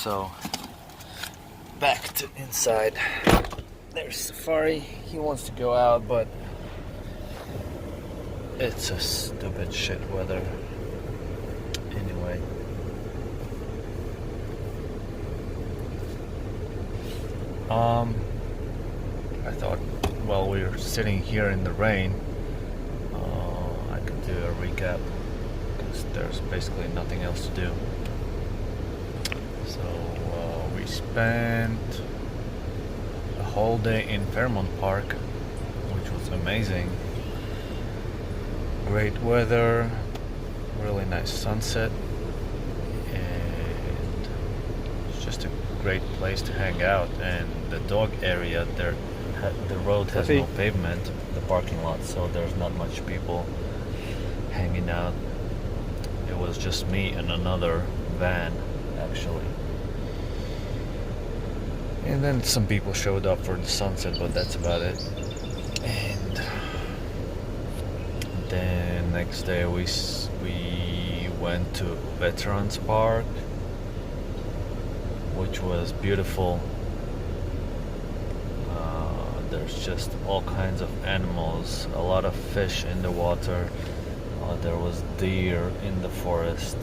so back to inside. There's Safari. He wants to go out, but it's a stupid shit weather. Anyway. I thought while we were sitting here in the rain, I could do a recap because there's basically nothing else to do. So we spent a whole day in Fairmont Park, which was amazing. Great weather, really nice sunset, and it's just a great place to hang out. And the dog area there, the road has no pavement, the parking lot, so there's not much people hanging out. It was just me and another van, actually. And then some people showed up for the sunset, but that's about it. And then next day we went to Veterans Park, which was beautiful. There's just all kinds of animals, a lot of fish in the water. There was deer in the forest.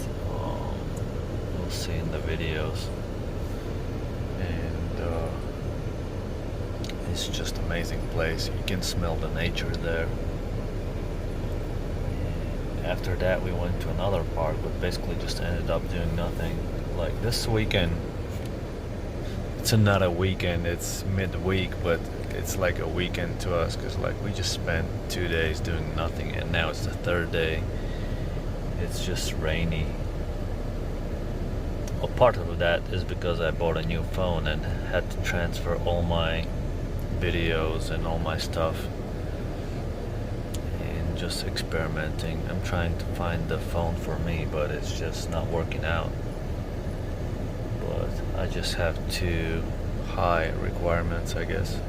You'll see in the videos. And it's just amazing place. You can smell the nature there. And after that we went to another park, but basically just ended up doing nothing. Like this weekend, it's not a weekend, it's midweek, but it's like a weekend to us because like we just spent 2 days doing nothing, and now it's the third day. It's just rainy. Well, part of that is because I bought a new phone and had to transfer all my videos and all my stuff, and just experimenting. I'm trying to find the phone for me, but it's just not working out. But I just have two high requirements, I guess.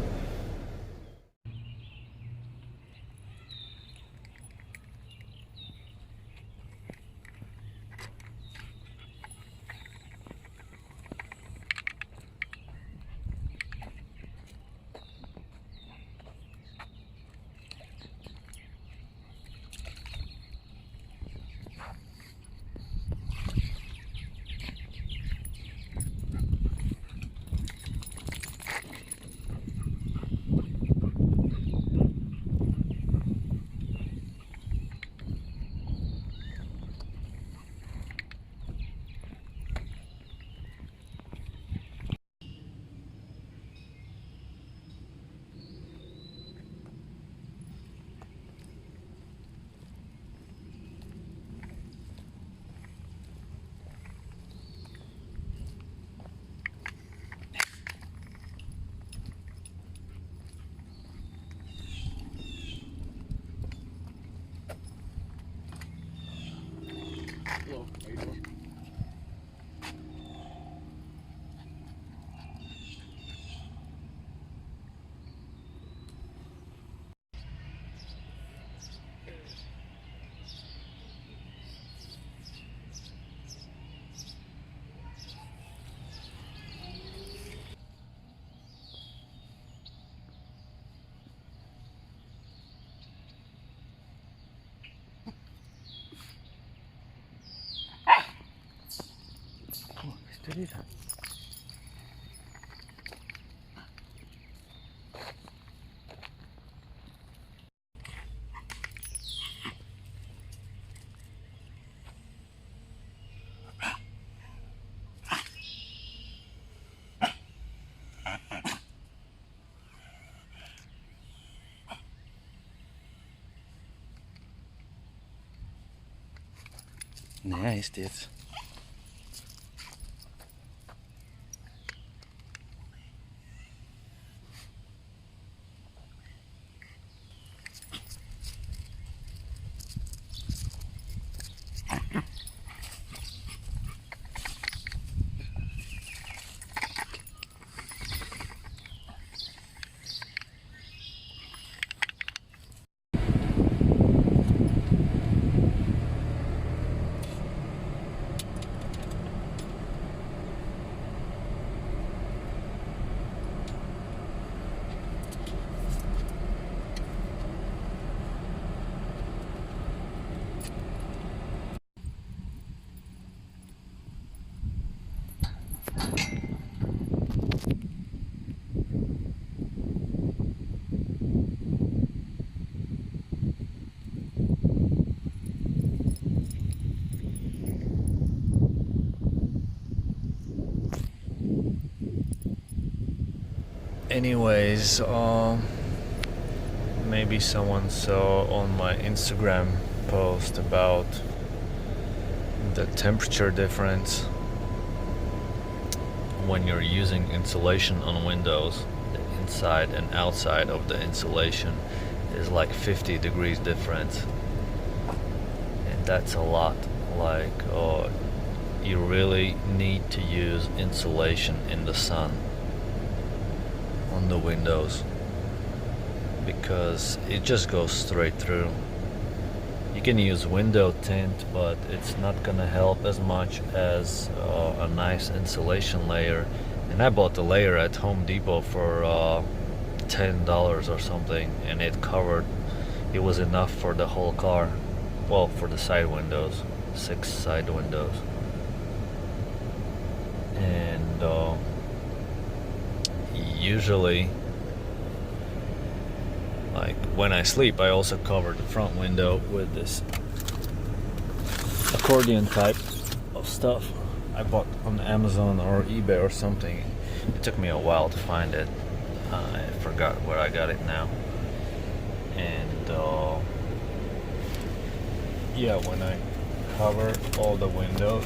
Hello, how you doing? Querida. Nee, hij is dit. anyways, maybe someone saw on my Instagram post about the temperature difference when you're using insulation on windows. The inside and outside of the insulation is like 50 degrees difference, and that's a lot. Like, you really need to use insulation in the sun on the windows, because it just goes straight through. You can use window tint, but it's not gonna help as much as a nice insulation layer. And I bought the layer at Home Depot for $10 or something, and it was enough for the whole car. Well, for the side windows, 6 side windows. And usually, like when I sleep, I also cover the front window with this accordion type of stuff I bought on Amazon or eBay or something. It took me a while to find it. I forgot where I got it now. And yeah, when I cover all the windows,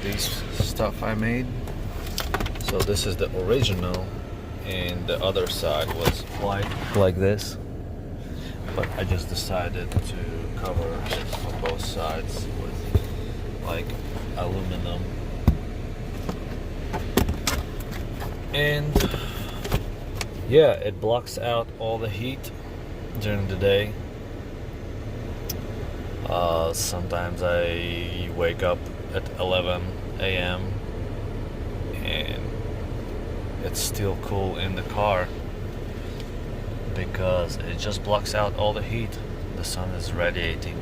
these stuff I made. So this is the original, and the other side was white like this, but I just decided to cover it on both sides with like aluminum. And yeah, it blocks out all the heat during the day. Sometimes I wake up at 11 a.m. and it's still cool in the car because it just blocks out all the heat the sun is radiating.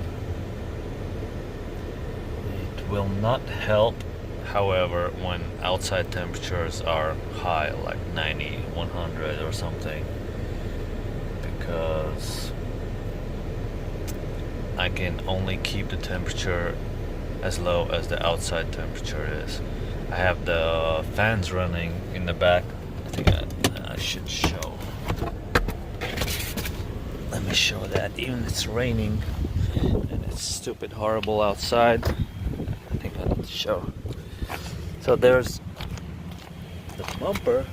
It will not help, however, when outside temperatures are high, like 90, 100 or something, because I can only keep the temperature as low as the outside temperature is. I have the fans running in the back. I think I should show. Let me show that. Even it's raining and it's stupid horrible outside, I think I need to show. So there's the bumper.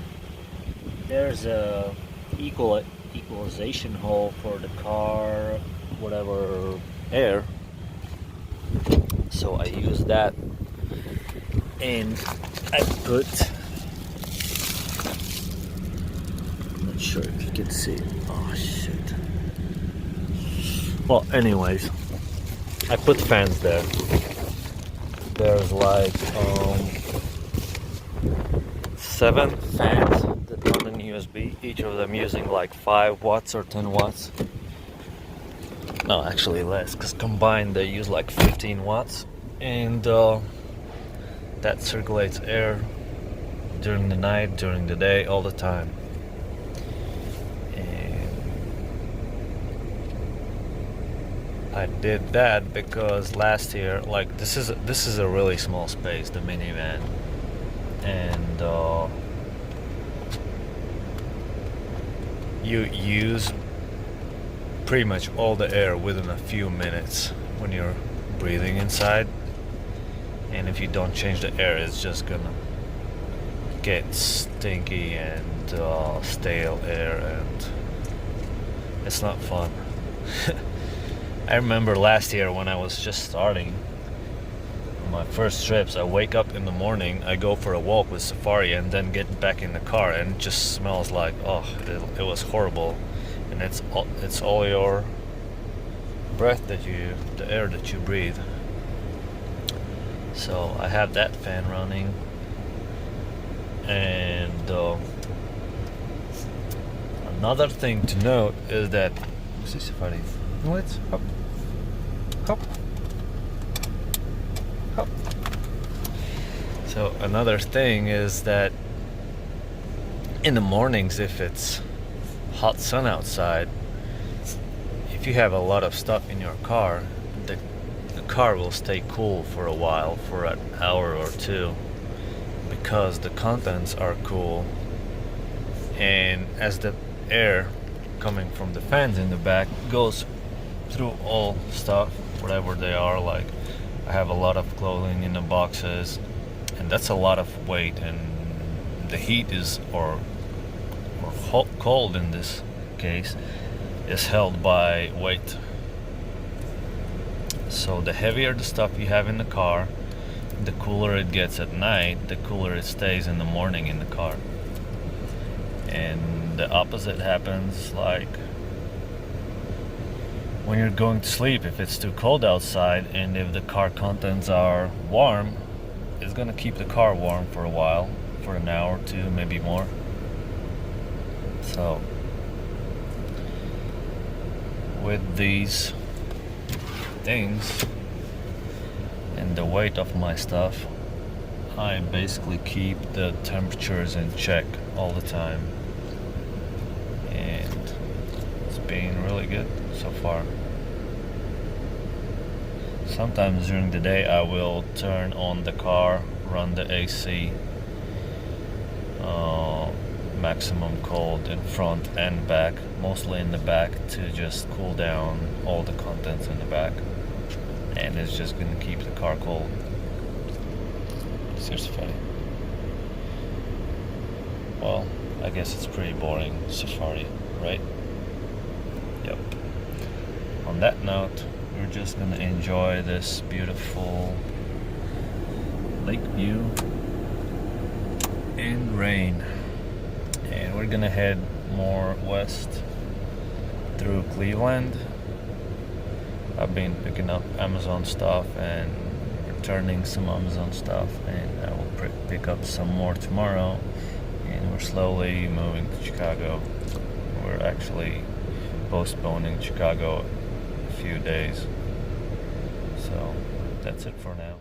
There's a equalization hole for the car, whatever, air. So I use that, and I put, I'm not sure if you can see it. Oh shit. Well, anyways, I put fans there. There's like 7 fans that run in USB, each of them using like 5 watts or 10 watts. No, actually less, because combined they use like 15 watts. And that circulates air during the night, during the day, all the time. And I did that because last year, like this is a really small space, the minivan, and you use pretty much all the air within a few minutes when you're breathing inside. And if you don't change the air, it's just gonna get stinky and stale air, and it's not fun. I remember last year when I was just starting my first trips, I wake up in the morning, I go for a walk with Safari, and then get back in the car, and it just smells like, it was horrible. And it's all your breath the air that you breathe. So I have that fan running, and another thing to note is that So another thing is that in the mornings, if it's hot sun outside, if you have a lot of stuff in your car, the the car will stay cool for a while, for an hour or two, because the contents are cool, and as the air coming from the fans in the back goes through all stuff, whatever they are, like I have a lot of clothing in the boxes, and that's a lot of weight, and the heat is, or cold in this case, is held by weight. So the heavier the stuff you have in the car, the cooler it gets at night, the cooler it stays in the morning in the car. And the opposite happens, like when you're going to sleep. If it's too cold outside and if the car contents are warm, it's gonna keep the car warm for a while, for an hour or two, maybe more. So with these things and the weight of my stuff, I basically keep the temperatures in check all the time, and it's been really good so far. Sometimes during the day I will turn on the car, run the AC maximum cold in front and back, mostly in the back, to just cool down all the contents in the back, and it's just gonna keep the car cold. Seriously funny. Well, I guess it's pretty boring safari, right? Yep. On that note, we're just gonna enjoy this beautiful lake view and rain, and we're gonna head more west through Cleveland. I've been picking up Amazon stuff and returning some Amazon stuff, and I will pick up some more tomorrow, and we're slowly moving to Chicago. We're actually postponing Chicago a few days. So that's it for now.